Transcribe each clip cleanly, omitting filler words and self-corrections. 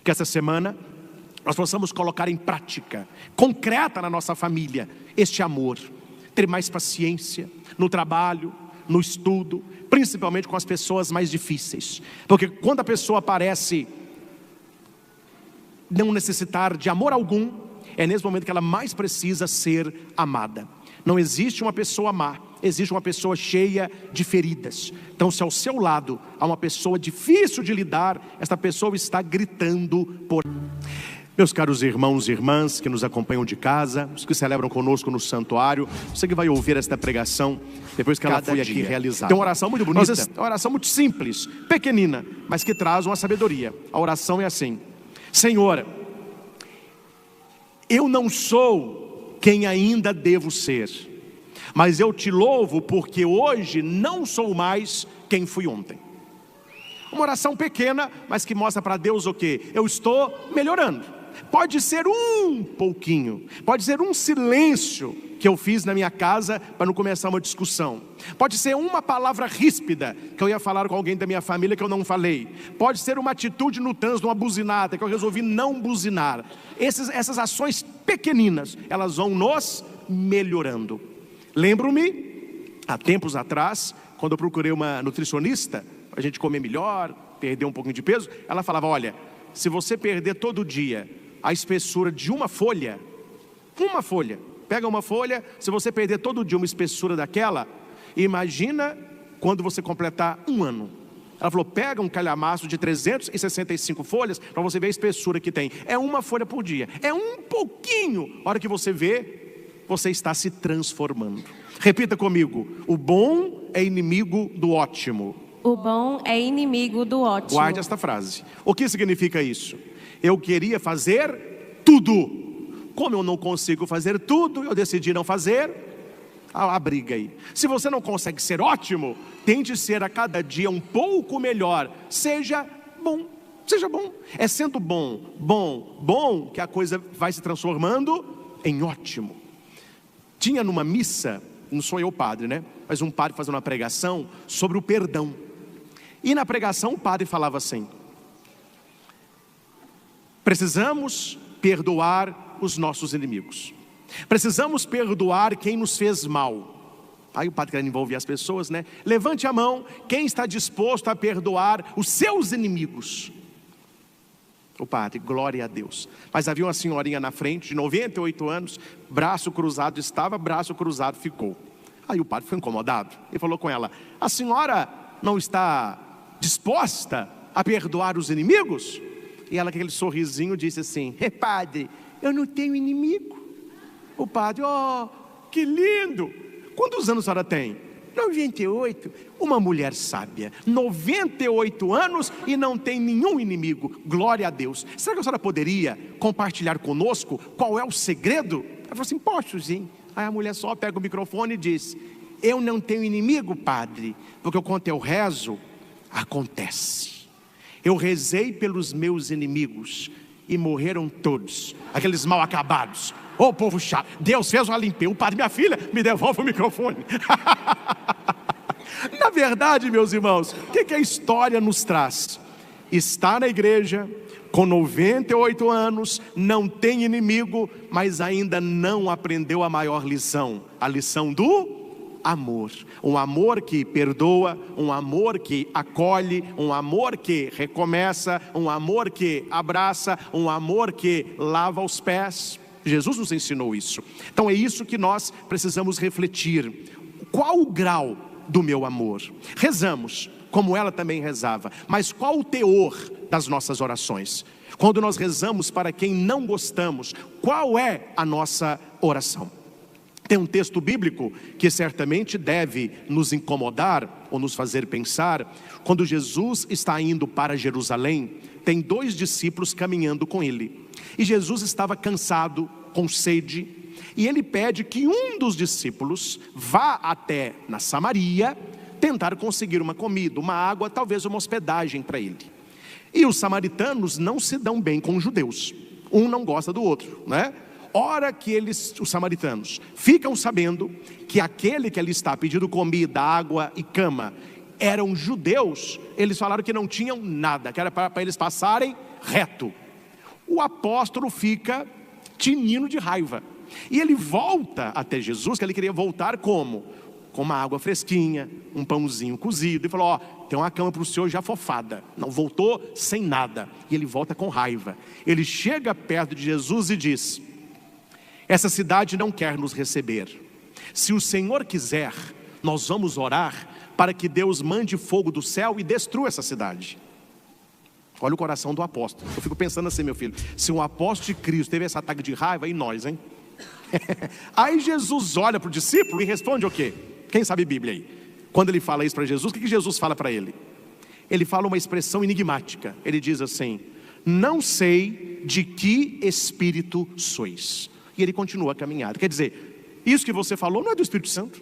que essa semana nós possamos colocar em prática, concreta na nossa família, este amor. Ter mais paciência no trabalho, no estudo, principalmente com as pessoas mais difíceis. Porque quando a pessoa parece não necessitar de amor algum, é nesse momento que ela mais precisa ser amada. Não existe uma pessoa má, existe uma pessoa cheia de feridas. Então, se ao seu lado há uma pessoa difícil de lidar, esta pessoa está gritando por... Meus caros irmãos e irmãs que nos acompanham de casa, os que celebram conosco no santuário, você que vai ouvir esta pregação depois que ela foi aqui realizada. Tem uma oração muito bonita, uma oração muito simples, pequenina, mas que traz uma sabedoria. A oração é assim: Senhor, eu não sou quem ainda devo ser, mas eu te louvo porque hoje não sou mais quem fui ontem. Uma oração pequena, mas que mostra para Deus o quê? Eu estou melhorando. Pode ser um pouquinho, pode ser um silêncio que eu fiz na minha casa para não começar uma discussão. Pode ser uma palavra ríspida que eu ia falar com alguém da minha família que eu não falei. Pode ser uma atitude no trânsito, uma buzinada que eu resolvi não buzinar. Essas ações pequeninas, elas vão nos melhorando. Lembro-me, há tempos atrás, quando eu procurei uma nutricionista, para a gente comer melhor, perder um pouquinho de peso, ela falava: olha, se você perder todo dia a espessura de uma folha, pega uma folha, se você perder todo dia uma espessura daquela, imagina quando você completar um ano. Ela falou: pega um calhamaço de 365 folhas, para você ver a espessura que tem. É uma folha por dia, é um pouquinho. A hora que você vê, você está se transformando. Repita comigo: o bom é inimigo do ótimo. O bom é inimigo do ótimo. Guarde esta frase. O que significa isso? Eu queria fazer tudo. Como eu não consigo fazer tudo, eu decidi não fazer. A briga aí. Se você não consegue ser ótimo, tente ser a cada dia um pouco melhor. Seja bom. Seja bom. É sendo bom, que a coisa vai se transformando em ótimo. Tinha numa missa, não sou eu padre, né? Mas um padre fazendo uma pregação sobre o perdão. E na pregação o padre falava assim: precisamos perdoar os nossos inimigos. Precisamos perdoar quem nos fez mal. Aí o padre querendo envolver as pessoas, né? Levante a mão quem está disposto a perdoar os seus inimigos. O padre, glória a Deus. Mas havia uma senhorinha na frente, de 98 anos, braço cruzado estava, braço cruzado ficou. Aí o padre foi incomodado e falou com ela: a senhora não está disposta a perdoar os inimigos? E ela com aquele sorrisinho disse assim: padre, eu não tenho inimigo. O padre: oh, que lindo. Quantos anos a senhora tem? 98. Uma mulher sábia, 98 anos e não tem nenhum inimigo. Glória a Deus. Será que a senhora poderia compartilhar conosco qual é o segredo? Ela falou assim: posso sim. Aí a mulher só pega o microfone e diz: eu não tenho inimigo, padre, porque quando eu rezo, acontece. Eu rezei pelos meus inimigos e morreram todos, aqueles mal acabados. Ô povo chato, Deus fez uma limpeza. O padre: minha filha, me devolve o microfone. Na verdade, meus irmãos, o que a história nos traz? Está na igreja, com 98 anos, não tem inimigo, mas ainda não aprendeu a maior lição, a lição do amor. Um amor que perdoa, um amor que acolhe, um amor que recomeça, um amor que abraça, um amor que lava os pés. Jesus nos ensinou isso. Então é isso que nós precisamos refletir. Qual o grau do meu amor? Rezamos como ela também rezava, mas qual o teor das nossas orações? Quando nós rezamos para quem não gostamos, qual é a nossa oração? Tem um texto bíblico que certamente deve nos incomodar ou nos fazer pensar. Quando Jesus está indo para Jerusalém, tem 2 discípulos caminhando com ele. E Jesus estava cansado, com sede, e ele pede que um dos discípulos vá até na Samaria tentar conseguir uma comida, uma água, talvez uma hospedagem para ele. E os samaritanos não se dão bem com os judeus. Um não gosta do outro, né? Ora que os samaritanos, ficam sabendo que aquele que ali está pedindo comida, água e cama, eram judeus, eles falaram que não tinham nada, que era para eles passarem reto. O apóstolo fica tinindo de raiva. E ele volta até Jesus, que ele queria voltar como? Com uma água fresquinha, um pãozinho cozido, e falou: ó, tem uma cama para o senhor já fofada. Não, voltou sem nada. E ele volta com raiva. Ele chega perto de Jesus e diz: essa cidade não quer nos receber. Se o Senhor quiser, nós vamos orar para que Deus mande fogo do céu e destrua essa cidade. Olha o coração do apóstolo. Eu fico pensando assim, meu filho, se um apóstolo de Cristo teve esse ataque de raiva, e nós, hein? Aí Jesus olha para o discípulo e responde o quê? Quem sabe Bíblia aí? Quando ele fala isso para Jesus, o que Jesus fala para ele? Ele fala uma expressão enigmática. Ele diz assim: não sei de que espírito sois. E ele continua a caminhada. Quer dizer, isso que você falou não é do Espírito Santo.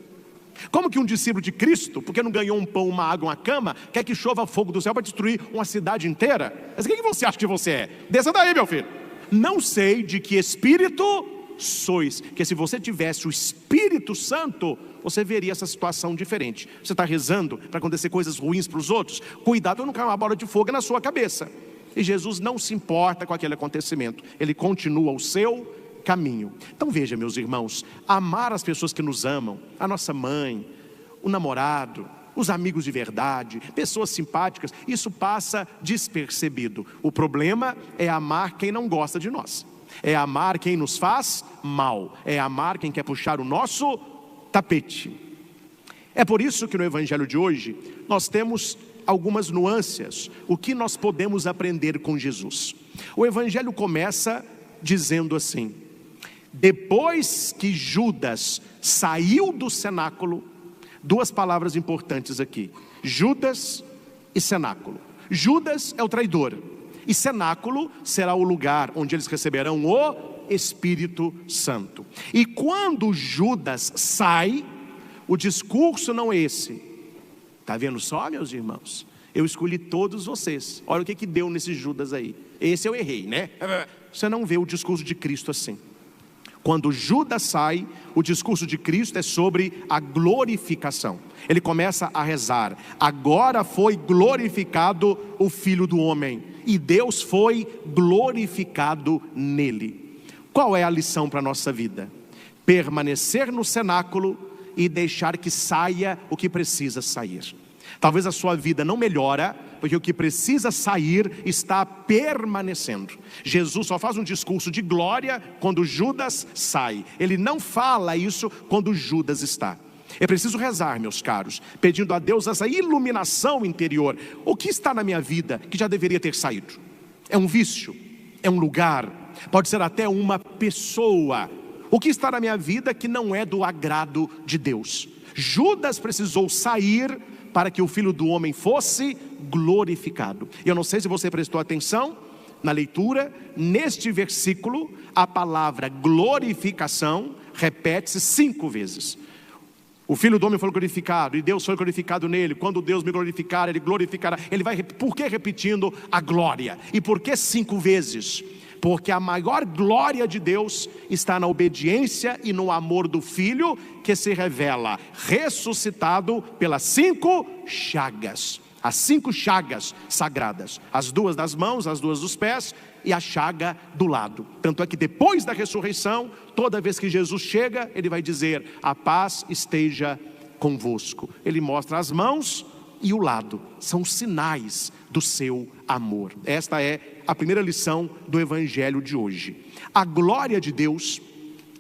Como que um discípulo de Cristo, porque não ganhou um pão, uma água, uma cama, quer que chova fogo do céu para destruir uma cidade inteira? Mas quem que você acha que você é? Desça daí, meu filho. Não sei de que espírito sois. Que se você tivesse o Espírito Santo, você veria essa situação diferente. Você está rezando para acontecer coisas ruins para os outros? Cuidado para não cair uma bola de fogo na sua cabeça. E Jesus não se importa com aquele acontecimento. Ele continua o seu caminho. Então veja, meus irmãos, amar as pessoas que nos amam, a nossa mãe, o namorado, os amigos de verdade, pessoas simpáticas, isso passa despercebido. O problema é amar quem não gosta de nós, é amar quem nos faz mal, é amar quem quer puxar o nosso tapete. É por isso que no evangelho de hoje nós temos algumas nuances, o que nós podemos aprender com Jesus. O evangelho começa dizendo assim: depois que Judas saiu do cenáculo, duas palavras importantes aqui: Judas e cenáculo. Judas é o traidor, e cenáculo será o lugar onde eles receberão o Espírito Santo. E quando Judas sai, o discurso não é esse. Está vendo só, meus irmãos? Eu escolhi todos vocês. Olha o que deu nesse Judas aí. Esse eu errei, né? Você não vê o discurso de Cristo assim. Quando Judas sai, o discurso de Cristo é sobre a glorificação. Ele começa a rezar: agora foi glorificado o Filho do Homem, e Deus foi glorificado nele. Qual é a lição para a nossa vida? Permanecer no cenáculo e deixar que saia o que precisa sair. Talvez a sua vida não melhora, porque o que precisa sair está permanecendo. Jesus só faz um discurso de glória quando Judas sai. Ele não fala isso quando Judas está. É preciso rezar, meus caros, pedindo a Deus essa iluminação interior. O que está na minha vida que já deveria ter saído? É um vício? É um lugar? Pode ser até uma pessoa. O que está na minha vida que não é do agrado de Deus? Judas precisou sair para que o Filho do Homem fosse glorificado. Eu não sei se você prestou atenção na leitura, neste versículo, a palavra glorificação repete-se 5 vezes. O Filho do Homem foi glorificado, e Deus foi glorificado nele. Quando Deus me glorificar, Ele glorificará. Ele vai, por que repetindo a glória? E por que 5 vezes? Porque a maior glória de Deus está na obediência e no amor do Filho, que se revela ressuscitado pelas 5 chagas. As 5 chagas sagradas: as 2 das mãos, as 2 dos pés e a chaga do lado. Tanto é que depois da ressurreição, toda vez que Jesus chega, Ele vai dizer: a paz esteja convosco. Ele mostra as mãos e o lado, são sinais do seu amor. Esta é a primeira lição do evangelho de hoje. A glória de Deus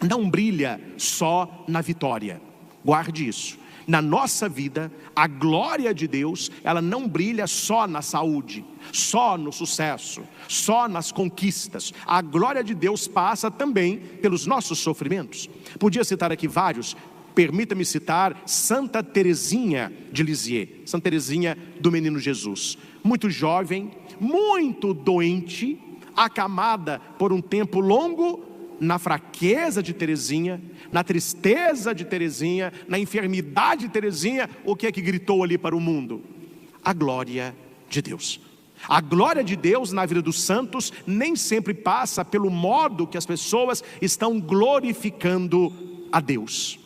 não brilha só na vitória. Guarde isso. Na nossa vida, a glória de Deus, ela não brilha só na saúde, só no sucesso, só nas conquistas. A glória de Deus passa também pelos nossos sofrimentos. Podia citar aqui vários. Permita-me citar Santa Teresinha de Lisieux, Santa Teresinha do Menino Jesus. Muito jovem, muito doente, acamada por um tempo longo, na fraqueza de Teresinha, na tristeza de Teresinha, na enfermidade de Teresinha. O que é que gritou ali para o mundo? A glória de Deus. A glória de Deus na vida dos santos nem sempre passa pelo modo que as pessoas estão glorificando a Deus.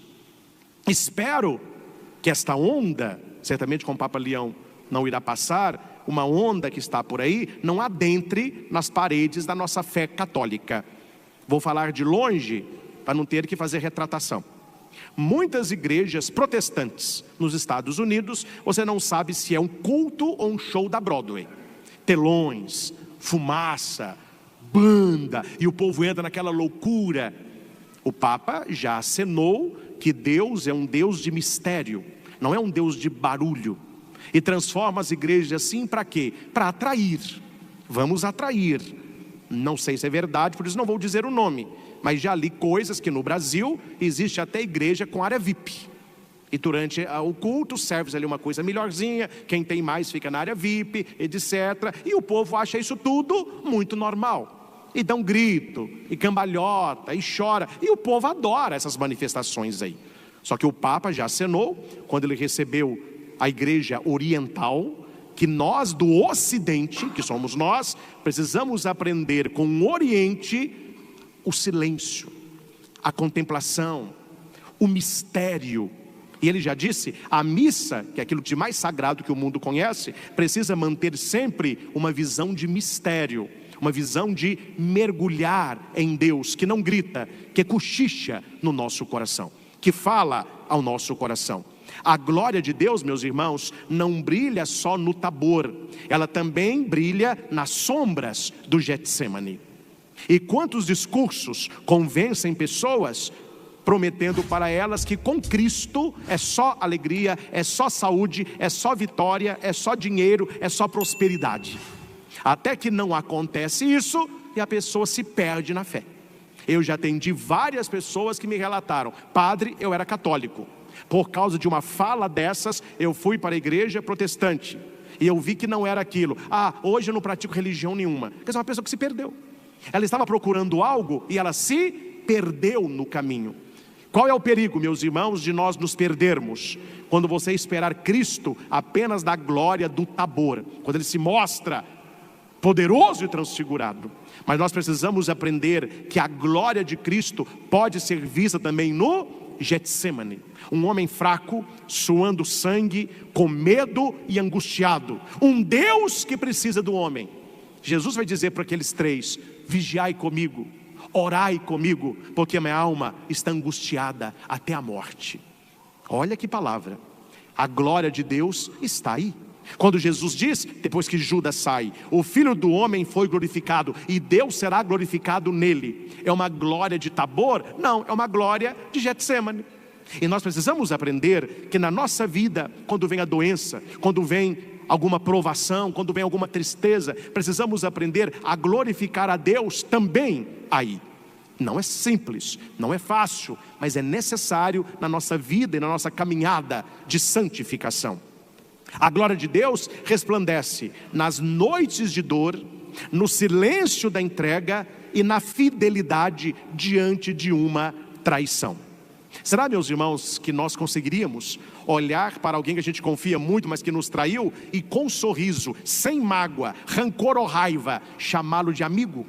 Espero que esta onda, certamente com o Papa Leão não irá passar, uma onda que está por aí, não adentre nas paredes da nossa fé católica. Vou falar de longe, para não ter que fazer retratação. Muitas igrejas protestantes nos Estados Unidos, você não sabe se é um culto ou um show da Broadway. Telões, fumaça, banda, e o povo entra naquela loucura. O Papa já acenou que Deus é um Deus de mistério, não é um Deus de barulho. E transforma as igrejas assim para quê? Para atrair. Vamos atrair. Não sei se é verdade, por isso não vou dizer o nome, mas já li coisas que no Brasil existe até igreja com área VIP. E durante o culto serve ali uma coisa melhorzinha, quem tem mais fica na área VIP, etc. E o povo acha isso tudo muito normal. E dá um grito, e cambalhota, e chora. E o povo adora essas manifestações aí. Só que o Papa já acenou, quando ele recebeu a igreja oriental, que nós do Ocidente, que somos nós, precisamos aprender com o Oriente o silêncio, a contemplação, o mistério. E ele já disse, a missa, que é aquilo de mais sagrado que o mundo conhece, precisa manter sempre uma visão de mistério, uma visão de mergulhar em Deus, que não grita, que cochicha no nosso coração, que fala ao nosso coração. A glória de Deus, meus irmãos, não brilha só no Tabor, ela também brilha nas sombras do Getsemane. E quantos discursos convencem pessoas, prometendo para elas que com Cristo é só alegria, é só saúde, é só vitória, é só dinheiro, é só prosperidade. Até que não acontece isso e a pessoa se perde na fé. Eu já atendi várias pessoas que me relataram: padre, eu era católico, por causa de uma fala dessas eu fui para a igreja protestante e eu vi que não era aquilo. Hoje eu não pratico religião nenhuma. Quer dizer, uma pessoa que se perdeu. Ela estava procurando algo e ela se perdeu no caminho. Qual é o perigo, meus irmãos, de nós nos perdermos? Quando você esperar Cristo apenas da glória do Tabor, quando Ele se mostra poderoso e transfigurado. Mas nós precisamos aprender que a glória de Cristo pode ser vista também no Getsemane. Um homem fraco, suando sangue, com medo e angustiado. Um Deus que precisa do homem. Jesus vai dizer para aqueles três: vigiai comigo, orai comigo, porque a minha alma está angustiada até a morte. Olha que palavra. A glória de Deus está aí. Quando Jesus diz, depois que Judas sai, o Filho do Homem foi glorificado e Deus será glorificado nele, é uma glória de Tabor? Não, é uma glória de Getsemane. E nós precisamos aprender que na nossa vida, quando vem a doença, quando vem alguma provação, quando vem alguma tristeza, precisamos aprender a glorificar a Deus também aí. Não é simples, não é fácil, mas é necessário na nossa vida e na nossa caminhada de santificação. A glória de Deus resplandece nas noites de dor, no silêncio da entrega e na fidelidade diante de uma traição. Será, meus irmãos, que nós conseguiríamos olhar para alguém que a gente confia muito, mas que nos traiu, e com um sorriso, sem mágoa, rancor ou raiva, chamá-lo de amigo?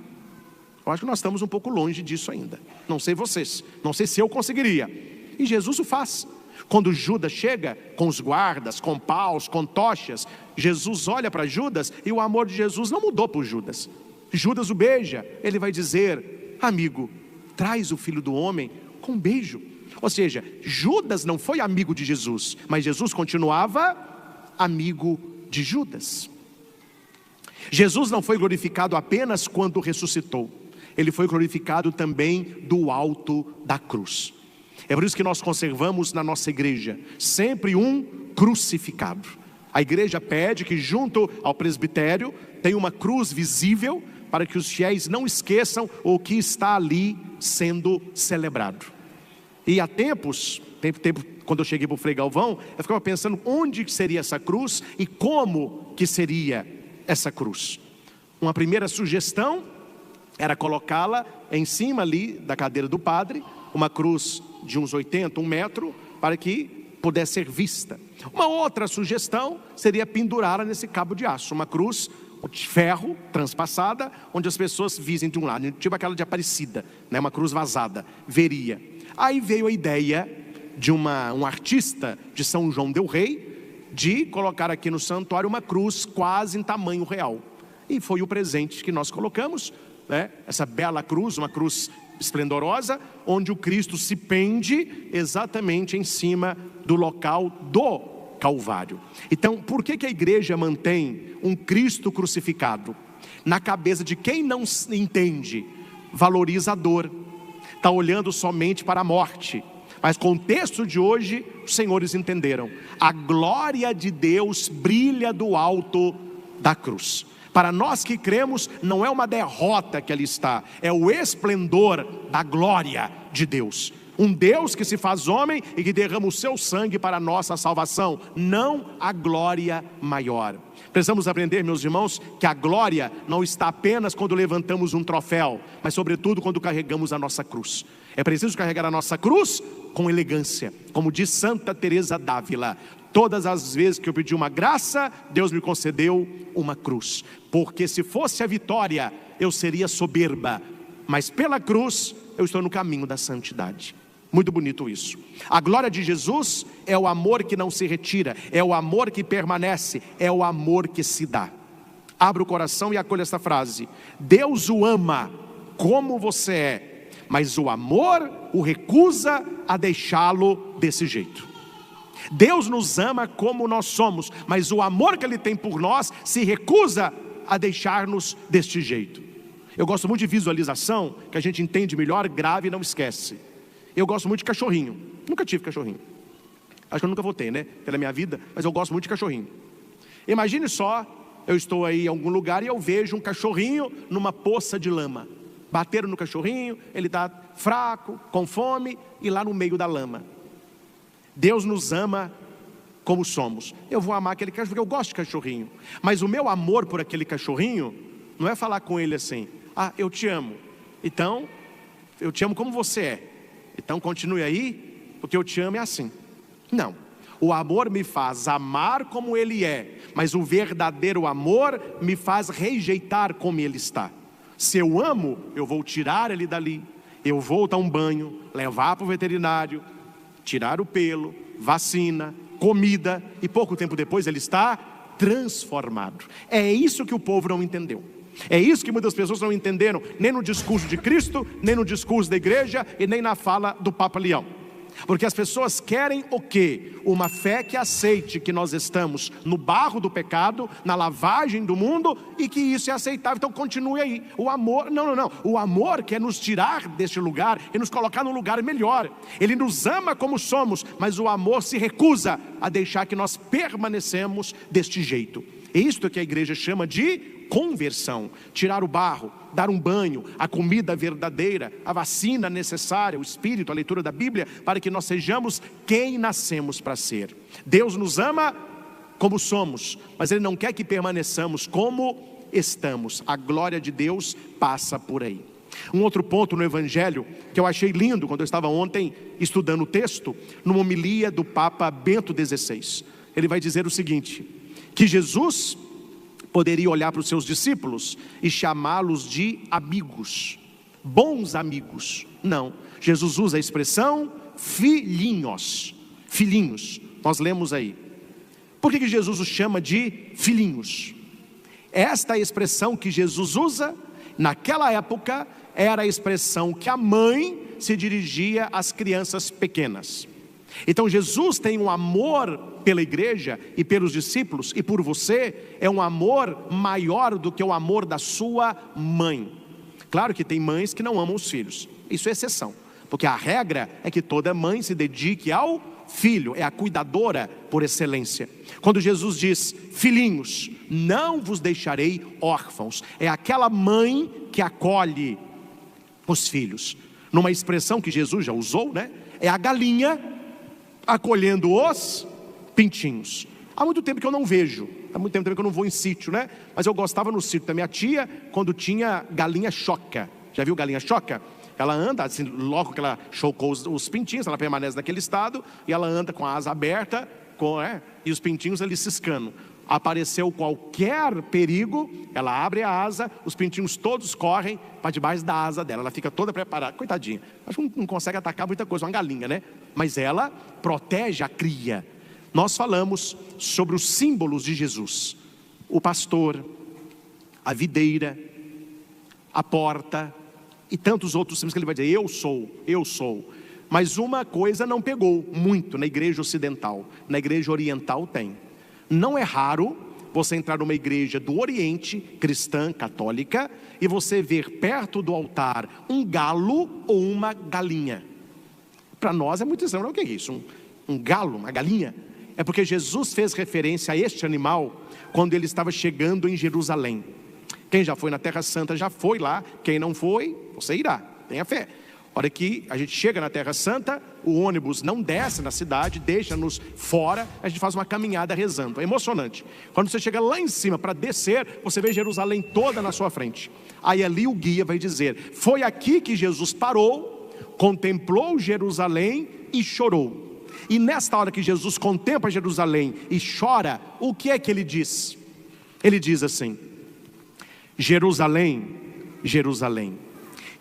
Eu acho que nós estamos um pouco longe disso ainda. Não sei vocês, não sei se eu conseguiria. E Jesus o faz. Quando Judas chega com os guardas, com paus, com tochas, Jesus olha para Judas e o amor de Jesus não mudou por Judas. Judas o beija, ele vai dizer: amigo, traz o Filho do Homem com um beijo. Ou seja, Judas não foi amigo de Jesus, mas Jesus continuava amigo de Judas. Jesus não foi glorificado apenas quando ressuscitou, ele foi glorificado também do alto da cruz. É por isso que nós conservamos na nossa igreja sempre um crucificado. A igreja pede que junto ao presbitério tenha uma cruz visível, para que os fiéis não esqueçam o que está ali sendo celebrado. E há tempos, quando eu cheguei para o Frei Galvão, eu ficava pensando onde seria essa cruz e como que seria essa cruz. Uma primeira sugestão era colocá-la em cima ali da cadeira do padre, uma cruz de uns 80, 1 metro, para que pudesse ser vista. Uma outra sugestão seria pendurá-la nesse cabo de aço, uma cruz de ferro transpassada, onde as pessoas vissem de um lado, tipo aquela de Aparecida, né, uma cruz vazada, veria. Aí veio a ideia de um artista de São João del Rei, de colocar aqui no santuário uma cruz quase em tamanho real. E foi o presente que nós colocamos, né? Essa bela cruz, uma cruz esplendorosa, onde o Cristo se pende exatamente em cima do local do Calvário. Então, por que a igreja mantém um Cristo crucificado? Na cabeça de quem não entende, valoriza a dor, está olhando somente para a morte. Mas com o texto de hoje, os senhores entenderam: a glória de Deus brilha do alto da cruz. Para nós que cremos, não é uma derrota que ali está, é o esplendor da glória de Deus. Um Deus que se faz homem e que derrama o seu sangue para a nossa salvação, não a glória maior. Precisamos aprender, meus irmãos, que a glória não está apenas quando levantamos um troféu, mas sobretudo quando carregamos a nossa cruz. É preciso carregar a nossa cruz com elegância, como diz Santa Teresa d'Ávila: todas as vezes que eu pedi uma graça, Deus me concedeu uma cruz, porque se fosse a vitória, eu seria soberba, mas pela cruz, eu estou no caminho da santidade. Muito bonito isso. A glória de Jesus é o amor que não se retira, é o amor que permanece, é o amor que se dá. Abra o coração e acolha esta frase: Deus o ama como você é, mas o amor o recusa a deixá-lo desse jeito. Deus nos ama como nós somos, mas o amor que Ele tem por nós se recusa a deixar-nos deste jeito. Eu gosto muito de visualização, que a gente entende melhor, grave e não esquece. Eu gosto muito de cachorrinho. Nunca tive cachorrinho. Acho que eu nunca vou ter, né? Pela minha vida, mas eu gosto muito de cachorrinho. Imagine só, eu estou aí em algum lugar e eu vejo um cachorrinho numa poça de lama. Bateram no cachorrinho, ele está fraco, com fome, e lá no meio da lama. Deus nos ama como somos. Eu vou amar aquele cachorro, porque eu gosto de cachorrinho. Mas o meu amor por aquele cachorrinho não é falar com ele assim: ah, eu te amo, então eu te amo como você é, então continue aí, porque eu te amo é assim. Não, o amor me faz amar como ele é, mas o verdadeiro amor me faz rejeitar como ele está. Se eu amo, eu vou tirar ele dali, eu vou dar um banho, levar para o veterinário, tirar o pelo, vacina, comida, e pouco tempo depois ele está transformado. É isso que o povo não entendeu. É isso que muitas pessoas não entenderam, nem no discurso de Cristo, nem no discurso da igreja e nem na fala do Papa Leão. Porque as pessoas querem o quê? Uma fé que aceite que nós estamos no barro do pecado, na lavagem do mundo, e que isso é aceitável, então continue aí. O amor, não, o amor quer nos tirar deste lugar e nos colocar num lugar melhor. Ele nos ama como somos, mas o amor se recusa a deixar que nós permanecemos deste jeito. É isto que a igreja chama de conversão: tirar o barro, dar um banho, a comida verdadeira, a vacina necessária, o Espírito, a leitura da Bíblia, para que nós sejamos quem nascemos para ser. Deus nos ama como somos, mas Ele não quer que permaneçamos como estamos. A glória de Deus passa por aí. Um outro ponto no Evangelho que eu achei lindo quando eu estava ontem estudando o texto, numa homilia do Papa Bento XVI. Ele vai dizer o seguinte: que Jesus poderia olhar para os seus discípulos e chamá-los de amigos, bons amigos. Não, Jesus usa a expressão filhinhos, filhinhos. Nós lemos aí. Por que Jesus os chama de filhinhos? Esta expressão que Jesus usa, naquela época, era a expressão que a mãe se dirigia às crianças pequenas. Então Jesus tem um amor pela igreja e pelos discípulos, e por você é um amor maior do que o amor da sua mãe. Claro que tem mães que não amam os filhos, isso é exceção, porque a regra é que toda mãe se dedique ao filho, é a cuidadora por excelência. Quando Jesus diz: filhinhos, não vos deixarei órfãos, é aquela mãe que acolhe os filhos. Numa expressão que Jesus já usou, né? É a galinha acolhendo os pintinhos. Há muito tempo que eu não vejo, há muito tempo também que eu não vou em sítio, né? Mas eu gostava no sítio da minha tia, quando tinha galinha choca. Já viu galinha choca? Ela anda, assim, logo que ela chocou os pintinhos, ela permanece naquele estado, e ela anda com a asa aberta, e os pintinhos ali ciscando. Apareceu qualquer perigo, ela abre a asa, os pintinhos todos correm para debaixo da asa dela, ela fica toda preparada, coitadinha. Acho que não consegue atacar muita coisa, uma galinha, né? Mas ela protege a cria. nós falamos sobre os símbolos de Jesus: o pastor, a videira, a porta e tantos outros símbolos que ele vai dizer, eu sou. Mas uma coisa não pegou muito na igreja ocidental, na igreja oriental tem. Não é raro você entrar numa igreja do Oriente, cristã, católica, e você ver perto do altar um galo ou uma galinha. Para nós é muito estranho, o que é isso? Um galo, uma galinha? É porque Jesus fez referência a este animal quando ele estava chegando em Jerusalém. Quem já foi na Terra Santa já foi lá, quem não foi, você irá, tenha fé. A hora que a gente chega na Terra Santa, o ônibus não desce na cidade, deixa-nos fora, a gente faz uma caminhada rezando, é emocionante. Quando você chega lá em cima para descer, você vê Jerusalém toda na sua frente. Aí ali o guia vai dizer, foi aqui que Jesus parou, contemplou Jerusalém e chorou. E nesta hora que Jesus contempla Jerusalém e chora, o que é que ele diz? Ele diz assim, Jerusalém, Jerusalém,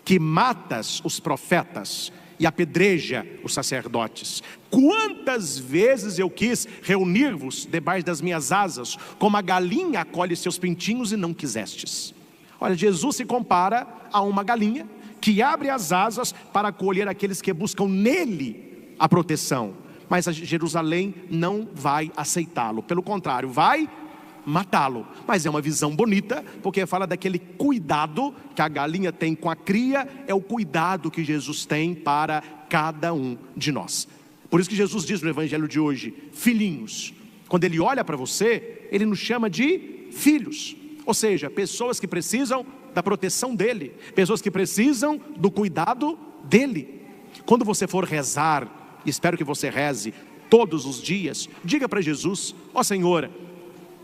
que matas os profetas e apedreja os sacerdotes, quantas vezes eu quis reunir-vos debaixo das minhas asas, como a galinha acolhe seus pintinhos e não quisestes. Olha, Jesus se compara a uma galinha que abre as asas para acolher aqueles que buscam nele a proteção, mas a Jerusalém não vai aceitá-lo, pelo contrário, vai matá-lo. Mas é uma visão bonita, porque fala daquele cuidado que a galinha tem com a cria, é o cuidado que Jesus tem para cada um de nós. Por isso que Jesus diz no evangelho de hoje, filhinhos. Quando ele olha para você, ele nos chama de filhos, ou seja, pessoas que precisam da proteção dele, pessoas que precisam do cuidado dele. Quando você for rezar, espero que você reze todos os dias, diga para Jesus, ó Senhor,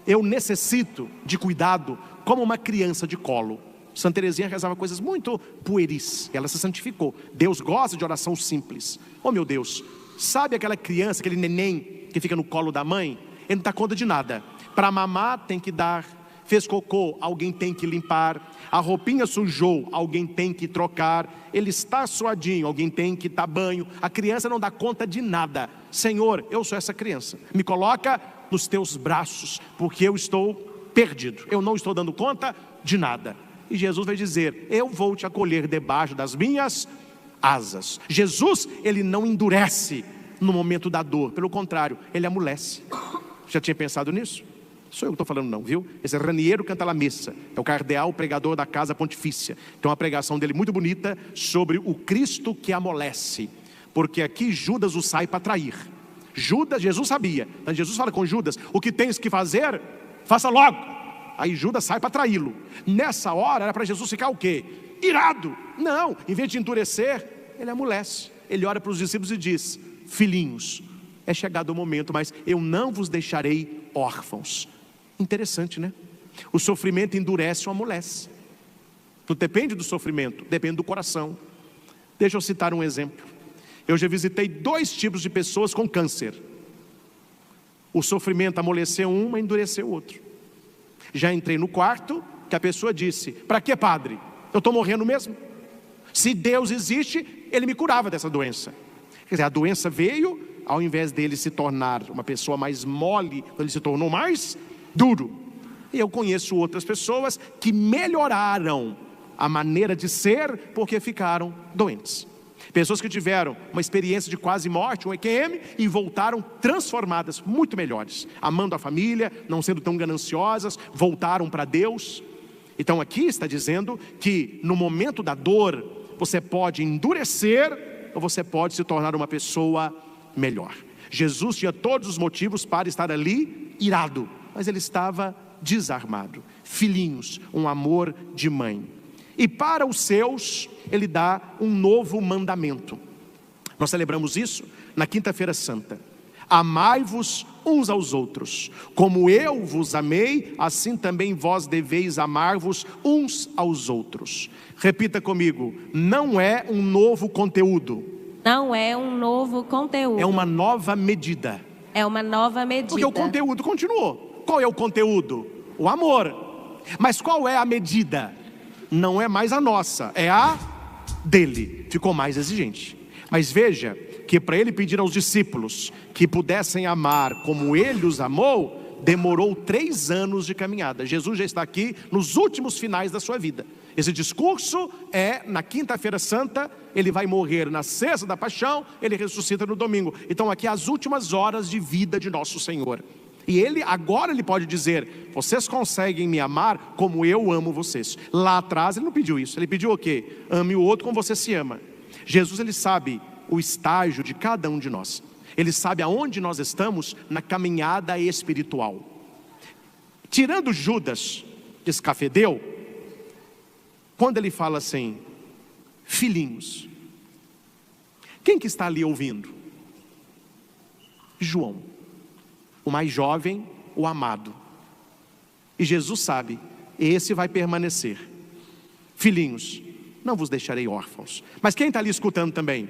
eu necessito de cuidado como uma criança de colo. Santa Teresinha rezava coisas muito pueris, ela se santificou. Deus gosta de oração simples. Oh meu Deus, sabe aquela criança, aquele neném que fica no colo da mãe? Ele não dá conta de nada. Para mamar tem que dar, fez cocô, alguém tem que limpar, a roupinha sujou, alguém tem que trocar, ele está suadinho, alguém tem que dar banho. A criança não dá conta de nada. Senhor, eu sou essa criança, me coloca nos teus braços, porque eu estou perdido, eu não estou dando conta de nada. E Jesus vai dizer, eu vou te acolher debaixo das minhas asas. Jesus, ele não endurece no momento da dor, pelo contrário, ele amolece. Já tinha pensado nisso? Sou eu que estou falando não, viu? Esse é Raniero Cantalamessa, é o cardeal pregador da Casa Pontifícia. Tem uma pregação dele muito bonita sobre o Cristo que amolece, porque aqui Judas o sai para trair. Judas, Jesus sabia, então Jesus fala com Judas, o que tens que fazer, faça logo. Aí Judas sai para traí-lo. Nessa hora era para Jesus ficar o quê? Irado. Não, em vez de endurecer, ele amolece. Ele olha para os discípulos e diz, filhinhos, é chegado o momento, mas eu não vos deixarei órfãos. Interessante, né? O sofrimento endurece ou amolece. Tudo depende do sofrimento, depende do coração. Deixa eu citar um exemplo. Eu já visitei 2 tipos de pessoas com câncer. O sofrimento amoleceu uma, endureceu o outro. Já entrei no quarto, que a pessoa disse, para que padre? Eu estou morrendo mesmo? Se Deus existe, ele me curava dessa doença. Quer dizer, a doença veio, ao invés dele se tornar uma pessoa mais mole, ele se tornou mais duro. E eu conheço outras pessoas que melhoraram a maneira de ser, porque ficaram doentes. Pessoas que tiveram uma experiência de quase morte, um EQM, e voltaram transformadas, muito melhores, amando a família, não sendo tão gananciosas, voltaram para Deus. Então aqui está dizendo que no momento da dor, você pode endurecer, ou você pode se tornar uma pessoa melhor. Jesus tinha todos os motivos para estar ali irado, mas ele estava desarmado. Filhinhos, um amor de mãe. E para os seus, ele dá um novo mandamento. Nós celebramos isso na Quinta-feira Santa. Amai-vos uns aos outros, como eu vos amei, assim também vós deveis amar-vos uns aos outros. Repita comigo, não é um novo conteúdo. Não é um novo conteúdo. É uma nova medida. É uma nova medida. Porque o conteúdo continuou. Qual é o conteúdo? O amor. Mas qual é a medida? Não é mais a nossa, é a dele. Ficou mais exigente. Mas veja que para ele pedir aos discípulos que pudessem amar como ele os amou, demorou 3 anos de caminhada. Jesus já está aqui nos últimos finais da sua vida. Esse discurso é na quinta-feira santa, ele vai morrer na sexta da paixão, ele ressuscita no domingo. Então aqui as últimas horas de vida de nosso Senhor. E agora ele pode dizer: vocês conseguem me amar como eu amo vocês. Lá atrás ele não pediu isso, ele pediu o quê? Ame o outro como você se ama. Jesus, ele sabe o estágio de cada um de nós. Ele sabe aonde nós estamos na caminhada espiritual. Tirando Judas Iscafedeu, quando ele fala assim, filhinhos, quem que está ali ouvindo? João, o mais jovem, o amado. E Jesus sabe, esse vai permanecer. Filhinhos, não vos deixarei órfãos. Mas quem está ali escutando também?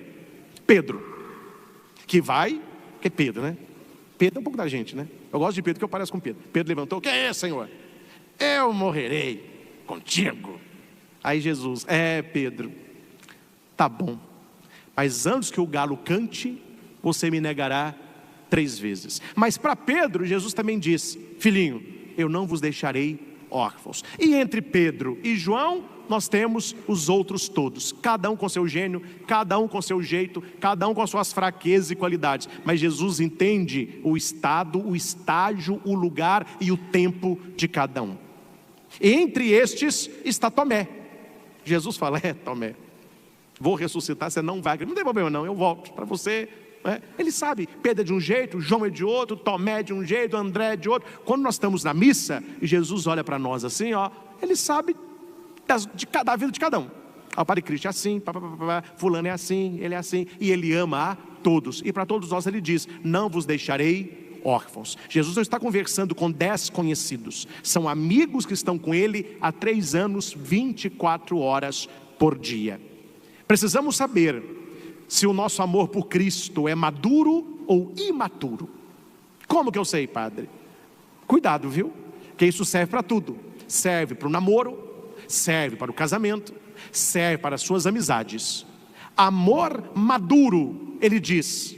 Pedro, que é Pedro, né? Pedro é um pouco da gente, né? Eu gosto de Pedro, que eu pareço com Pedro. Pedro levantou: que é, Senhor? Eu morrerei contigo. Aí Jesus: Pedro, tá bom, mas antes que o galo cante, você me negará 3 vezes. Mas para Pedro, Jesus também disse: filhinho, eu não vos deixarei órfãos. E entre Pedro e João, nós temos os outros todos, cada um com seu gênio, cada um com seu jeito, cada um com suas fraquezas e qualidades. Mas Jesus entende o estado, o estágio, o lugar e o tempo de cada um. E entre estes está Tomé. Jesus fala: Tomé, vou ressuscitar, você não vai, não tem problema não, eu volto para você. Ele sabe, Pedro é de um jeito, João é de outro, Tomé é de um jeito, André é de outro. Quando nós estamos na missa e Jesus olha para nós assim, ele sabe da vida de cada um. O Padre Cristo é assim, fulano é assim, ele é assim, e ele ama a todos. E para todos nós ele diz: não vos deixarei órfãos. Jesus não está conversando com 10 conhecidos, são amigos que estão com ele há 3 anos, 24 horas por dia. Precisamos saber se o nosso amor por Cristo é maduro ou imaturo. Como que eu sei, padre? Cuidado, viu? Que isso serve para tudo. Serve para o namoro, serve para o casamento, serve para as suas amizades. Amor maduro, ele diz: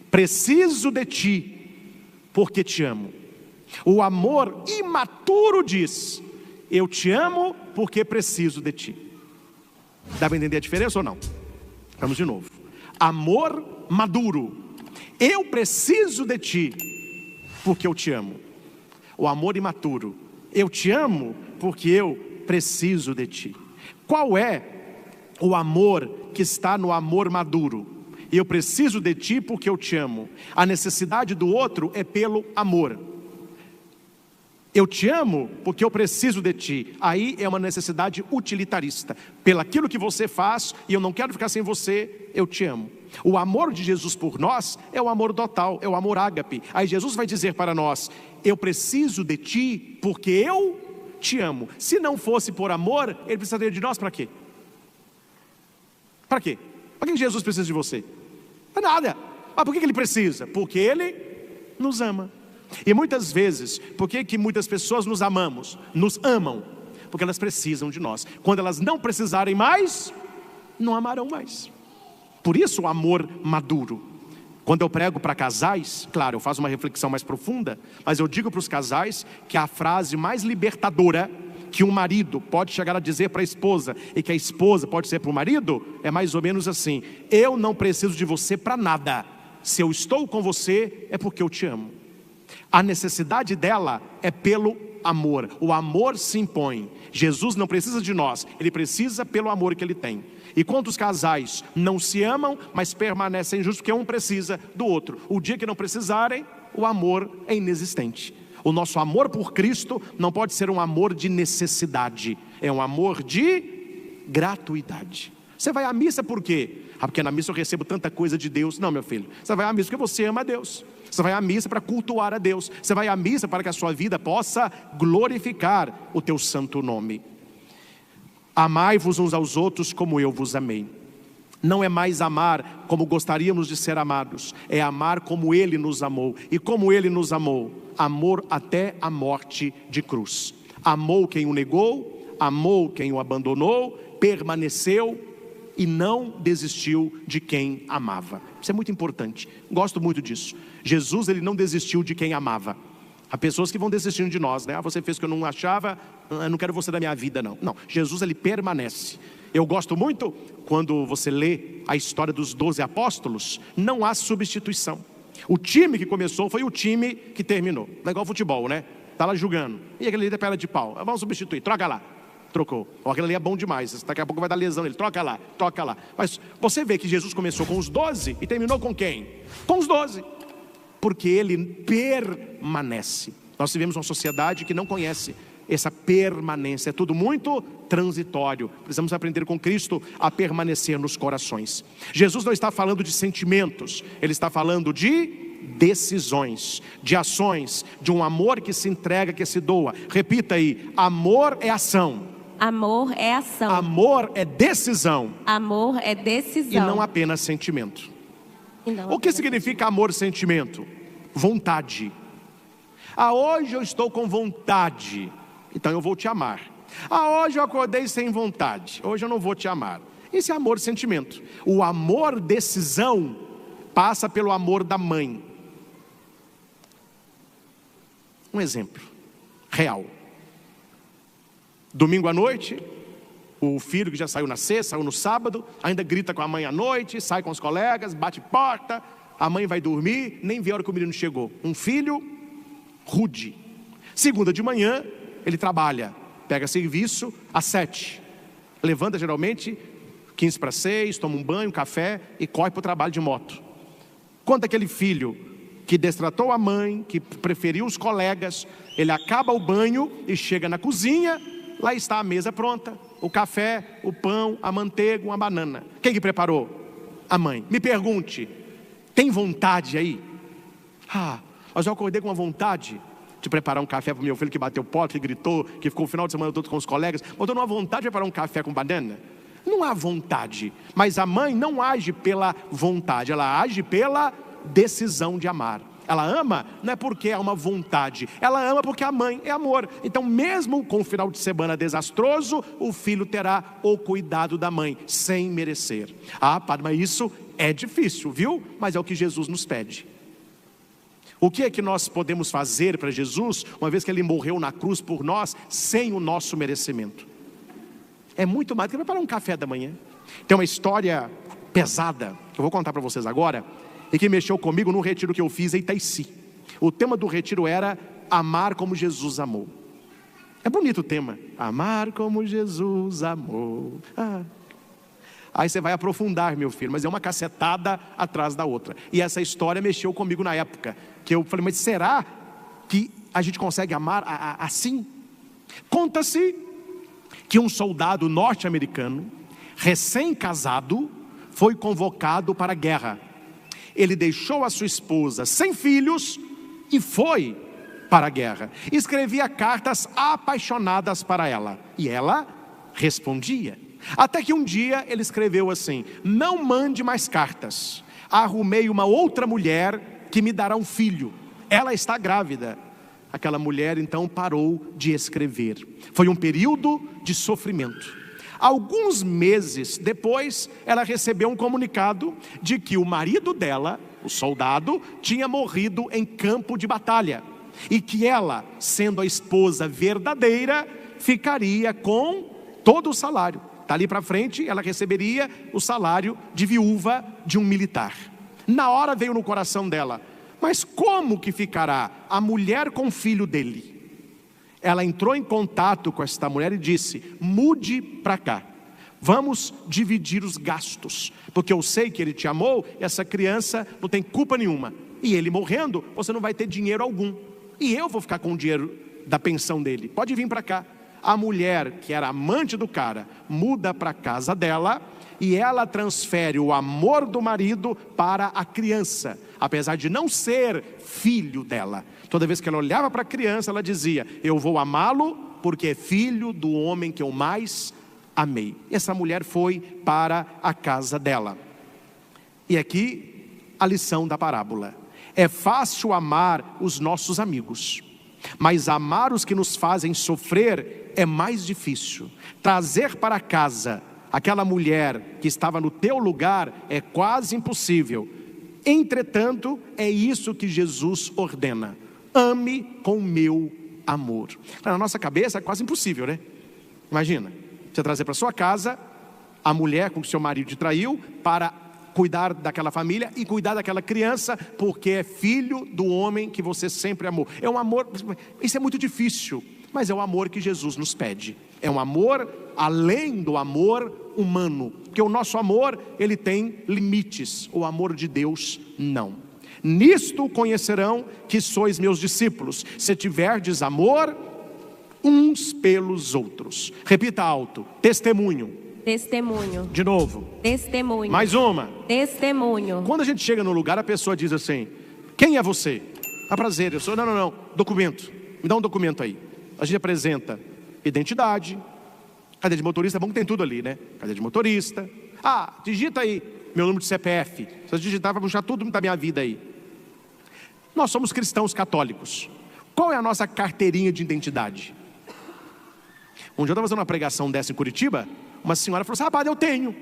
preciso de ti, porque te amo. O amor imaturo diz: eu te amo porque preciso de ti. Dá para entender a diferença ou não? Vamos de novo. Amor maduro: eu preciso de ti porque eu te amo. O amor imaturo: eu te amo porque eu preciso de ti. Qual é o amor que está no amor maduro? Eu preciso de ti porque eu te amo. A necessidade do outro é pelo amor. Eu te amo porque eu preciso de ti. Aí é uma necessidade utilitarista. Pelo aquilo que você faz, e eu não quero ficar sem você, eu te amo. O amor de Jesus por nós é o amor total, é o amor ágape. Aí Jesus vai dizer para nós: eu preciso de ti porque eu te amo. Se não fosse por amor, ele precisaria de nós para quê? Para quê? Para que Jesus precisa de você? Para nada. Mas por que ele precisa? Porque ele nos ama. E muitas vezes, por que muitas pessoas nos amam? Porque elas precisam de nós. Quando elas não precisarem mais, não amarão mais. Por isso o amor maduro. Quando eu prego para casais, claro, eu faço uma reflexão mais profunda, mas eu digo para os casais que a frase mais libertadora que um marido pode chegar a dizer para a esposa, e que a esposa pode ser para o marido, é mais ou menos assim: eu não preciso de você para nada. Se eu estou com você, é porque eu te amo. A necessidade dela é pelo amor. O amor se impõe. Jesus não precisa de nós, ele precisa pelo amor que ele tem. E quantos casais não se amam, mas permanecem juntos porque um precisa do outro? O dia que não precisarem, o amor é inexistente. O nosso amor por Cristo não pode ser um amor de necessidade, é um amor de gratuidade. Você vai à missa por quê? Porque na missa eu recebo tanta coisa de Deus. Não, meu filho, você vai à missa porque você ama a Deus. Você vai à missa para cultuar a Deus. Você vai à missa para que a sua vida possa glorificar o teu santo nome. Amai-vos uns aos outros como eu vos amei. Não é mais amar como gostaríamos de ser amados, é amar como Ele nos amou. E como Ele nos amou? Amor até a morte de cruz. Amou quem o negou, amou quem o abandonou, permaneceu e não desistiu de quem amava. Isso é muito importante, gosto muito disso. Jesus, ele não desistiu de quem amava. Há pessoas que vão desistindo de nós, né? Você fez o que eu não achava, eu não quero você da minha vida, não. Não, Jesus, ele permanece. Eu gosto muito quando você lê a história dos 12 apóstolos, não há substituição. O time que começou foi o time que terminou. Não é igual futebol, né? Está lá jogando, e aquele ali é perna de pau, vamos substituir, troca lá. Trocou, ou aquele ali é bom demais, daqui a pouco vai dar lesão nele, troca lá. Mas você vê que Jesus começou com os 12 e terminou com quem? Com os 12, porque ele permanece. Nós vivemos uma sociedade que não conhece essa permanência, é tudo muito transitório. Precisamos aprender com Cristo a permanecer nos corações. Jesus não está falando de sentimentos, ele está falando de decisões, de ações, de um amor que se entrega, que se doa. Repita aí: amor é ação. Amor é ação. Amor é decisão. Amor é decisão. E não apenas sentimento. O que significa amor e sentimento? Vontade. Hoje eu estou com vontade, então eu vou te amar. Hoje eu acordei sem vontade, hoje eu não vou te amar. Esse é amor e sentimento. O amor decisão passa pelo amor da mãe. Um exemplo real. Domingo à noite, o filho que já saiu na sexta, saiu no sábado, ainda grita com a mãe à noite, sai com os colegas, bate porta, a mãe vai dormir, nem vê a hora que o menino chegou. Um filho rude. Segunda de manhã, ele trabalha, pega serviço às 7, levanta geralmente 15 para 6, toma um banho, um café e corre para o trabalho de moto. Quando aquele filho que destratou a mãe, que preferiu os colegas, ele acaba o banho e chega na cozinha, lá está a mesa pronta, o café, o pão, a manteiga, uma banana. Quem que preparou? A mãe. Me pergunte, tem vontade aí? Mas eu acordei com uma vontade de preparar um café para o meu filho que bateu porta, que gritou, que ficou o final de semana todo com os colegas. Mas eu estou numa vontade de preparar um café com banana? Não há vontade. Mas a mãe não age pela vontade, ela age pela decisão de amar. Ela ama não é porque é uma vontade, ela ama porque a mãe é amor. Então mesmo com o final de semana desastroso, o filho terá o cuidado da mãe, sem merecer. Padre, mas isso é difícil, viu? Mas é o que Jesus nos pede. O que é que nós podemos fazer para Jesus, uma vez que ele morreu na cruz por nós, sem o nosso merecimento? É muito mais do que preparar um café da manhã. Tem uma história pesada, que eu vou contar para vocês agora, e que mexeu comigo no retiro que eu fiz em Itaici. O tema do retiro era amar como Jesus amou. É bonito o tema, amar como Jesus amou. Aí você vai aprofundar, meu filho, mas é uma cacetada atrás da outra. E essa história mexeu comigo na época, que eu falei, mas será que a gente consegue amar assim? Conta-se que um soldado norte-americano, recém-casado, foi convocado para a guerra. Ele deixou a sua esposa sem filhos e foi para a guerra. Escrevia cartas apaixonadas para ela, e ela respondia. Até que um dia ele escreveu assim: não mande mais cartas, arrumei uma outra mulher que me dará um filho, ela está grávida. Aquela mulher então parou de escrever. Foi um período de sofrimento. Alguns meses depois, ela recebeu um comunicado de que o marido dela, o soldado, tinha morrido em campo de batalha, e que ela, sendo a esposa verdadeira, ficaria com todo o salário. Dali para frente, ela receberia o salário de viúva de um militar. Na hora veio no coração dela: mas como que ficará a mulher com o filho dele? Ela entrou em contato com esta mulher e disse: mude para cá, vamos dividir os gastos, porque eu sei que ele te amou, essa criança não tem culpa nenhuma, e ele morrendo, você não vai ter dinheiro algum, e eu vou ficar com o dinheiro da pensão dele, pode vir para cá. A mulher, que era amante do cara, muda para a casa dela, e ela transfere o amor do marido para a criança, apesar de não ser filho dela. Toda vez que ela olhava para a criança, ela dizia: eu vou amá-lo porque é filho do homem que eu mais amei. Essa mulher foi para a casa dela. E aqui a lição da parábola: é fácil amar os nossos amigos, mas amar os que nos fazem sofrer é mais difícil. Trazer para casa aquela mulher que estava no teu lugar é quase impossível. Entretanto, é isso que Jesus ordena: ame com o meu amor. Na nossa cabeça é quase impossível, né? Imagina, você trazer para sua casa a mulher com que seu marido te traiu para cuidar daquela família e cuidar daquela criança, porque é filho do homem que você sempre amou. É um amor, isso é muito difícil, mas é o amor que Jesus nos pede. É um amor além do amor humano, porque o nosso amor, ele tem limites, o amor de Deus não. Nisto conhecerão que sois meus discípulos, se tiverdes amor uns pelos outros. Repita alto: testemunho. Testemunho. De novo. Testemunho. Mais uma. Testemunho. Quando a gente chega no lugar, a pessoa diz assim: quem é você? Ah, prazer, eu sou... Não, documento, me dá um documento aí. A gente apresenta identidade, carteira de motorista, é bom que tem tudo ali, né? Carteira de motorista. Ah, digita aí meu número de CPF. Se eu digitar, vai puxar tudo da minha vida aí. Nós somos cristãos católicos. Qual é a nossa carteirinha de identidade? Um dia eu estava fazendo uma pregação dessa em Curitiba. Uma senhora falou assim: padre, eu tenho.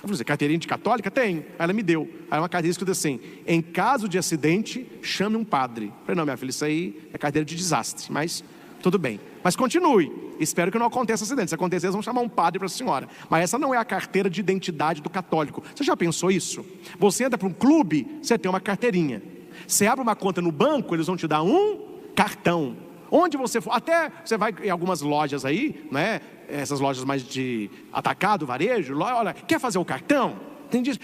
Eu falei: carteirinha de católica? Tenho. Aí ela me deu. Aí uma carteirinha escrita assim: em caso de acidente, chame um padre. Eu falei: não, minha filha, isso aí é carteira de desastre. Mas tudo bem. Mas continue. Espero que não aconteça acidente. Se acontecer, eles vão chamar um padre para a senhora. Mas essa não é a carteira de identidade do católico. Você já pensou isso? Você entra para um clube, você tem uma carteirinha. Você abre uma conta no banco, eles vão te dar um cartão. Onde você for, até você vai em algumas lojas aí, né? Essas lojas mais de atacado, varejo, olha, quer fazer o cartão?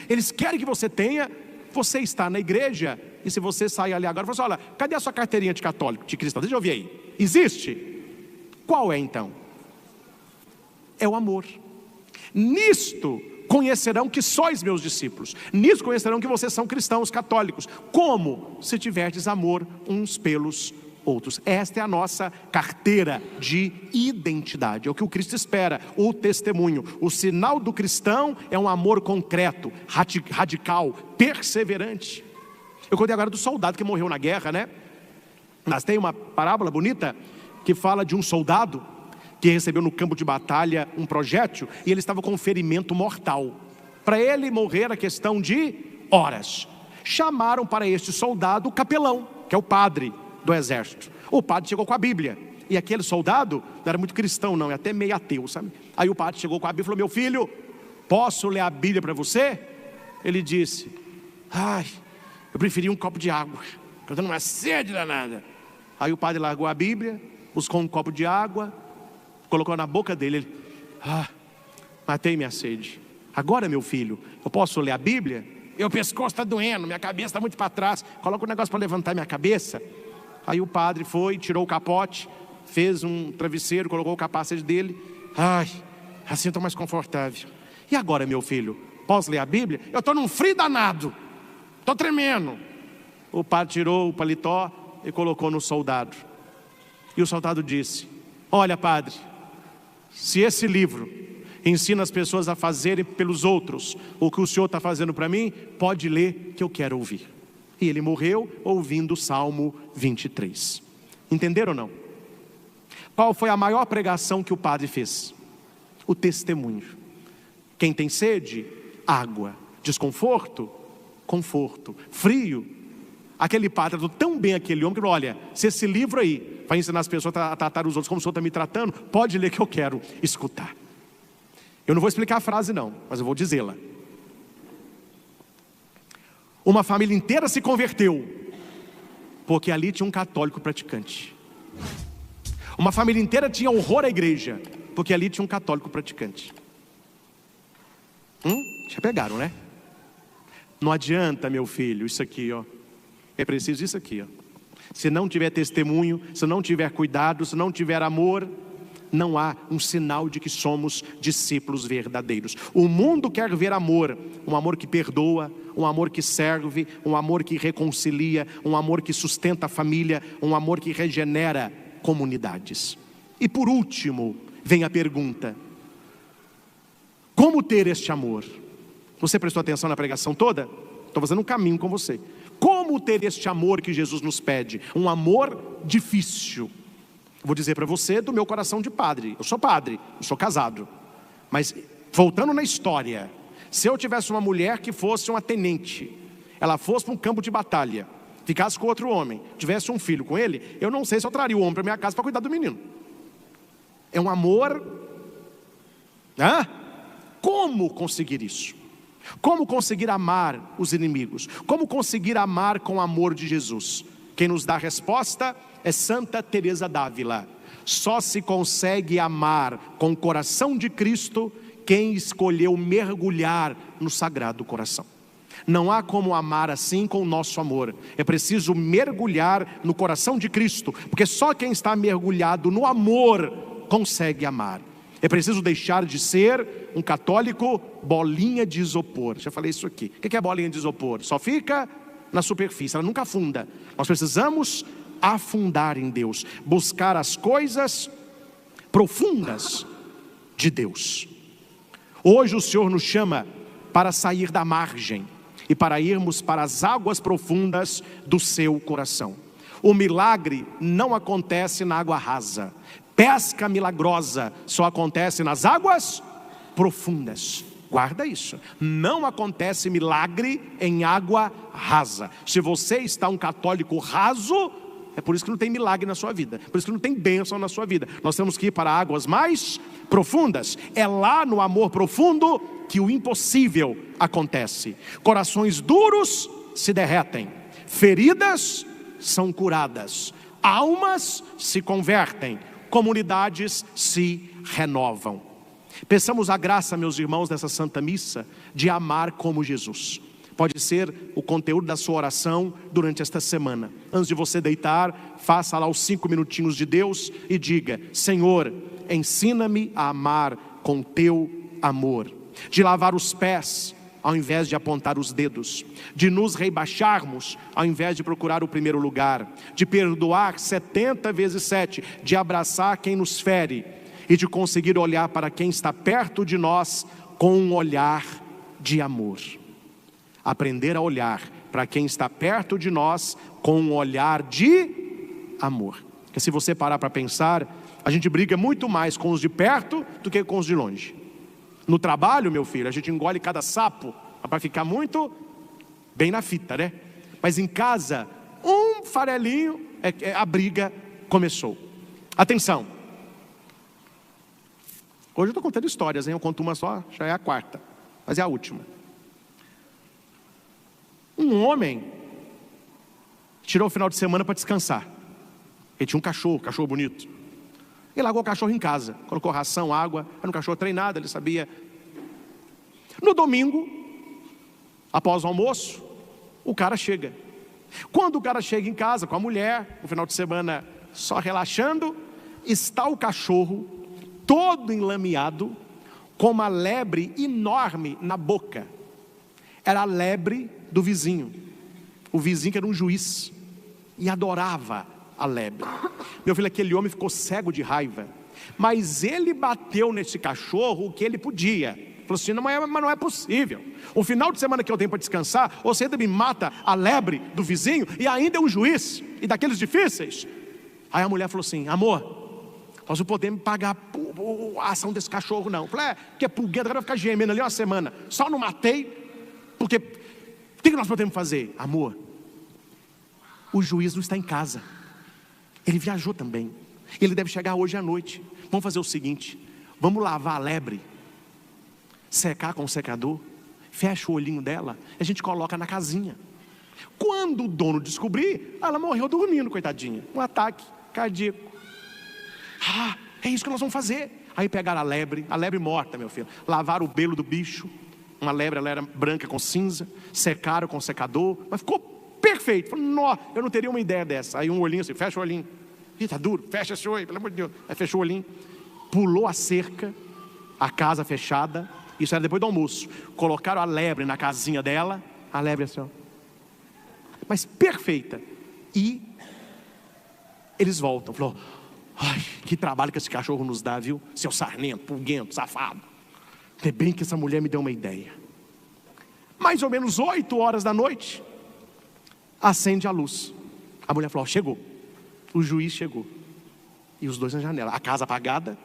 Eles querem que você tenha. Você está na igreja, e se você sair ali agora e falar assim: olha, cadê a sua carteirinha de católico, de cristão? Deixa eu ouvir aí. Existe? Qual é então? É o amor. Nisto conhecerão que sois meus discípulos. Nisto conhecerão que vocês são cristãos católicos. Como? Se tiverdes amor uns pelos outros. Esta é a nossa carteira de identidade. É o que o Cristo espera, o testemunho. O sinal do cristão é um amor concreto, radical, perseverante. Eu contei agora do soldado que morreu na guerra, né? Mas tem uma parábola bonita que fala de um soldado que recebeu no campo de batalha um projétil e ele estava com um ferimento mortal. Para ele morrer, a questão de horas. Chamaram para este soldado o capelão, que é o padre do exército. O padre chegou com a Bíblia. E aquele soldado não era muito cristão não, é até meio ateu, sabe? Aí o padre chegou com a Bíblia e falou: meu filho, posso ler a Bíblia para você? Ele disse: ai, eu preferia um copo de água, eu estou numa sede danada. Aí o padre largou a Bíblia, buscou um copo de água, colocou na boca dele. Ele: matei minha sede. Agora, meu filho, eu posso ler a Bíblia? Meu pescoço está doendo, minha cabeça está muito para trás, coloca um negócio para levantar minha cabeça. Aí o padre foi, tirou o capote, fez um travesseiro, colocou o capacete dele. Ai, assim estou mais confortável. E agora, meu filho, posso ler a Bíblia? Eu estou num frio danado, estou tremendo. O padre tirou o paletó e colocou no soldado. E o soldado disse: olha, padre, se esse livro ensina as pessoas a fazerem pelos outros o que o senhor está fazendo para mim, pode ler que eu quero ouvir. E ele morreu ouvindo o Salmo 23. Entenderam ou não? Qual foi a maior pregação que o padre fez? O testemunho. Quem tem sede? Água. Desconforto? Conforto. Frio? Aquele padre tratou tão bem aquele homem que falou: olha, se esse livro aí vai ensinar as pessoas a tratar os outros como o senhor está me tratando, pode ler que eu quero escutar. Eu não vou explicar a frase não, mas eu vou dizê-la. Uma família inteira se converteu porque ali tinha um católico praticante. Uma família inteira tinha horror à igreja porque ali tinha um católico praticante. Já pegaram, né? Não adianta, meu filho, isso aqui, ó. É preciso isso aqui, ó. Se não tiver testemunho, se não tiver cuidado, se não tiver amor, não há um sinal de que somos discípulos verdadeiros. O mundo quer ver amor, um amor que perdoa, um amor que serve, um amor que reconcilia, um amor que sustenta a família, um amor que regenera comunidades. E por último, vem a pergunta: como ter este amor? Você prestou atenção na pregação toda? Estou fazendo um caminho com você. Como ter este amor que Jesus nos pede? Um amor difícil. Vou dizer para você do meu coração de padre. Eu sou padre, eu sou casado. Mas Voltando na história, se eu tivesse uma mulher que fosse uma tenente, ela fosse para um campo de batalha, ficasse com outro homem, tivesse um filho com ele, eu não sei se eu traria o homem para minha casa para cuidar do menino. É um amor. Como conseguir isso? Como conseguir amar os inimigos? Como conseguir amar com o amor de Jesus? Quem nos dá a resposta é Santa Teresa d'Ávila. Só se consegue amar com o coração de Cristo quem escolheu mergulhar no Sagrado Coração. Não há como amar assim com o nosso amor. É preciso mergulhar no coração de Cristo, porque só quem está mergulhado no amor consegue amar. É preciso deixar de ser um católico bolinha de isopor. Já falei isso aqui. O que é bolinha de isopor? Só fica na superfície, ela nunca afunda. Nós precisamos afundar em Deus, buscar as coisas profundas de Deus. Hoje o Senhor nos chama para sair da margem e para irmos para as águas profundas do seu coração. O milagre não acontece na água rasa. Pesca milagrosa só acontece nas águas profundas. Guarda isso. Não acontece milagre em água rasa. Se você está um católico raso, é por isso que não tem milagre na sua vida, por isso que não tem bênção na sua vida. Nós temos que ir para águas mais profundas. É lá no amor profundo que o impossível acontece. Corações duros se derretem, feridas são curadas, almas se convertem, comunidades se renovam. Peçamos a graça, meus irmãos, dessa Santa Missa, de amar como Jesus. Pode ser o conteúdo da sua oração durante esta semana. Antes de você deitar, faça lá os 5 minutinhos de Deus e diga: Senhor, ensina-me a amar com teu amor. De lavar os pés ao invés de apontar os dedos, de nos rebaixarmos ao invés de procurar o primeiro lugar, de perdoar 70 vezes 7, de abraçar quem nos fere e de conseguir olhar para quem está perto de nós com um olhar de amor. Aprender a olhar para quem está perto de nós com um olhar de amor. Porque se você parar para pensar, a gente briga muito mais com os de perto do que com os de longe. No trabalho, meu filho, a gente engole cada sapo para ficar muito bem na fita, né? Mas em casa, um farelinho, a briga começou. Atenção. Hoje eu estou contando histórias, hein? Eu conto uma só, já é a quarta, mas é a última. Um homem tirou o final de semana para descansar. Ele tinha um cachorro bonito. Ele largou o cachorro em casa, colocou ração, água, era um cachorro treinado, ele sabia. No domingo, após o almoço, o cara chega. Quando o cara chega em casa com a mulher, no final de semana só relaxando, está o cachorro todo enlameado, com uma lebre enorme na boca. Era a lebre do vizinho. O vizinho que era um juiz e adorava a lebre. Meu filho, aquele homem ficou cego de raiva, mas ele bateu nesse cachorro o que ele podia. Falou assim: mas não é possível. O final de semana que eu tenho para descansar, você ainda me mata a lebre do vizinho e ainda é um juiz, e daqueles difíceis. Aí a mulher falou assim: amor, nós não podemos pagar a ação desse cachorro não. Eu falei: porque a pulgueta vai ficar gemendo ali uma semana. Só não matei, porque o que nós podemos fazer? Amor, o juiz não está em casa, ele viajou também, ele deve chegar hoje à noite. Vamos fazer o seguinte: vamos lavar a lebre, secar com o secador, fecha o olhinho dela, a gente coloca na casinha. Quando o dono descobrir, ela morreu dormindo, coitadinha, um ataque cardíaco. É isso que nós vamos fazer. Aí pegaram a lebre morta, meu filho, lavaram o belo do bicho, uma lebre, ela era branca com cinza, secaram com o secador, mas ficou perfeito. Falei: eu não teria uma ideia dessa. Aí um olhinho assim, fecha o olhinho. Ih, tá duro, fecha esse olho, pelo amor de Deus. Aí fechou o olhinho, pulou a cerca, a casa fechada. Isso era depois do almoço. Colocaram a lebre na casinha dela, a lebre assim, ó, mas perfeita. E eles voltam. Falou: ai, que trabalho que esse cachorro nos dá, viu? Seu sarnento, pulguento, safado. É bem que essa mulher me deu uma ideia. Mais ou menos 8 horas da noite, acende a luz. A mulher falou: chegou. O juiz chegou. E os dois na janela, a casa apagada,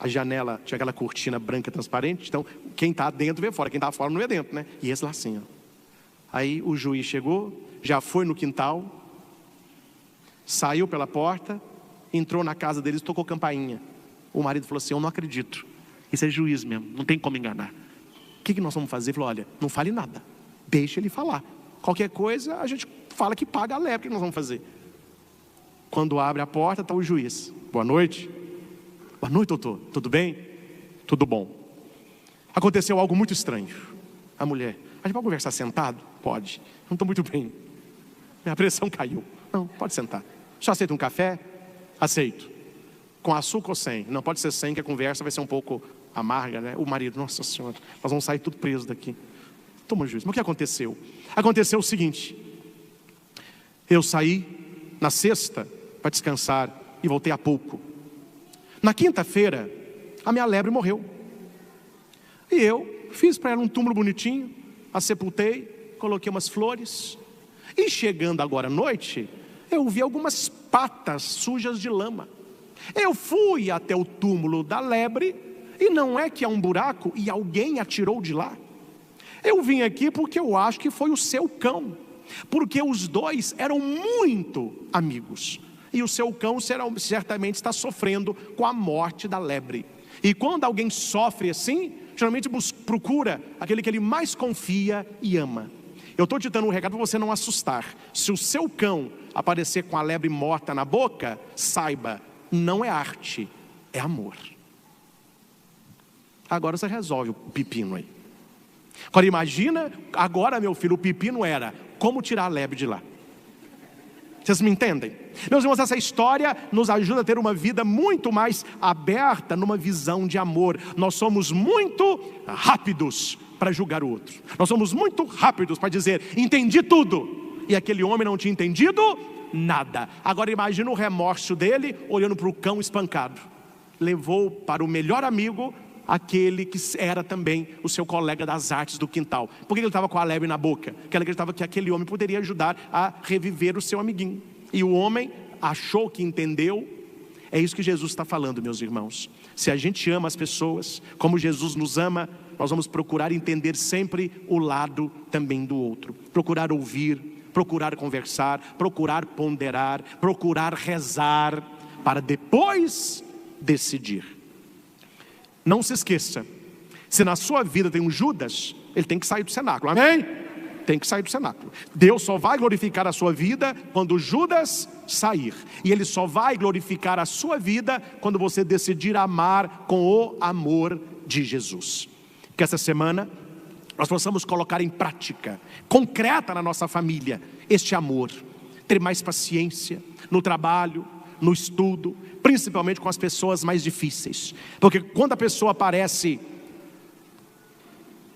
A janela tinha aquela cortina branca transparente, então quem está dentro vê fora, quem está fora não vê dentro, né? E esse lá assim, ó. Aí o juiz chegou, já foi no quintal, saiu pela porta, entrou na casa deles, tocou campainha. O marido falou assim: eu não acredito, isso é juiz mesmo, não tem como enganar. O que nós vamos fazer? Ele falou: olha, não fale nada, deixa ele falar. Qualquer coisa a gente fala que paga a lepra. O que nós vamos fazer? Quando abre a porta, está o juiz. Boa noite. Boa noite, doutor. Tudo bem? Tudo bom. Aconteceu algo muito estranho. A mulher: a gente pode conversar sentado? Pode. Não estou muito bem. Minha pressão caiu. Não, pode sentar. Só aceita um café? Aceito. Com açúcar ou sem? Não, pode ser sem, que a conversa vai ser um pouco amarga, né? O marido: nossa senhora, nós vamos sair tudo preso daqui. Toma, juiz. Mas o que aconteceu? Aconteceu o seguinte: eu saí na sexta para descansar e voltei há pouco. Na quinta-feira, a minha lebre morreu. E eu fiz para ela um túmulo bonitinho, a sepultei, coloquei umas flores. E chegando agora à noite, eu vi algumas patas sujas de lama. Eu fui até o túmulo da lebre, e não é que há um buraco e alguém atirou de lá. Eu vim aqui porque eu acho que foi o seu cão, porque os dois eram muito amigos. E o seu cão certamente está sofrendo com a morte da lebre. E quando alguém sofre assim, geralmente procura aquele que ele mais confia e ama. Eu estou te dando um recado para você não assustar. Se o seu cão aparecer com a lebre morta na boca, saiba, não é arte, é amor. Agora você resolve o pepino aí. Agora imagina, agora meu filho, o pepino era como tirar a lebre de lá. Vocês me entendem? Meus irmãos, essa história nos ajuda a ter uma vida muito mais aberta numa visão de amor. Nós somos muito rápidos para julgar o outro. Nós somos muito rápidos para dizer: entendi tudo. E aquele homem não tinha entendido nada. Agora imagina o remorso dele olhando para o cão espancado. Levou para o melhor amigo aquele que era também o seu colega das artes do quintal. Por que ele estava com a lebre na boca? Porque ele acreditava que aquele homem poderia ajudar a reviver o seu amiguinho. E o homem achou que entendeu. É isso que Jesus está falando, meus irmãos. Se a gente ama as pessoas como Jesus nos ama, nós vamos procurar entender sempre o lado também do outro. Procurar ouvir, procurar conversar, procurar ponderar, procurar rezar, para depois decidir. Não se esqueça, se na sua vida tem um Judas, ele tem que sair do cenáculo, amém? Tem que sair do cenáculo. Deus só vai glorificar a sua vida quando Judas sair. E Ele só vai glorificar a sua vida quando você decidir amar com o amor de Jesus. Que essa semana nós possamos colocar em prática, concreta na nossa família, este amor. Ter mais paciência no trabalho, no estudo, principalmente com as pessoas mais difíceis. Porque quando a pessoa parece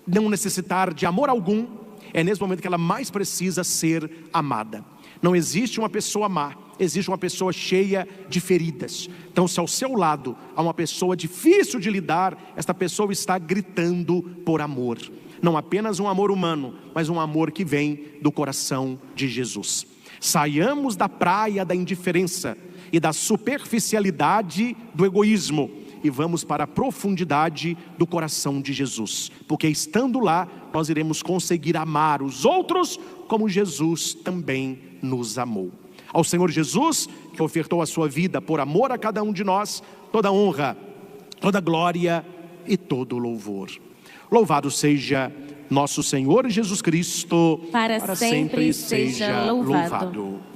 não necessitar de amor algum, é nesse momento que ela mais precisa ser amada. Não existe uma pessoa má, existe uma pessoa cheia de feridas. Então, se ao seu lado há uma pessoa difícil de lidar, esta pessoa está gritando por amor. Não apenas um amor humano, mas um amor que vem do coração de Jesus. Saiamos da praia da indiferença e da superficialidade do egoísmo, e vamos para a profundidade do coração de Jesus, porque estando lá, nós iremos conseguir amar os outros como Jesus também nos amou. Ao Senhor Jesus, que ofertou a sua vida por amor a cada um de nós, toda honra, toda glória e todo louvor. Louvado seja nosso Senhor Jesus Cristo, para sempre seja louvado.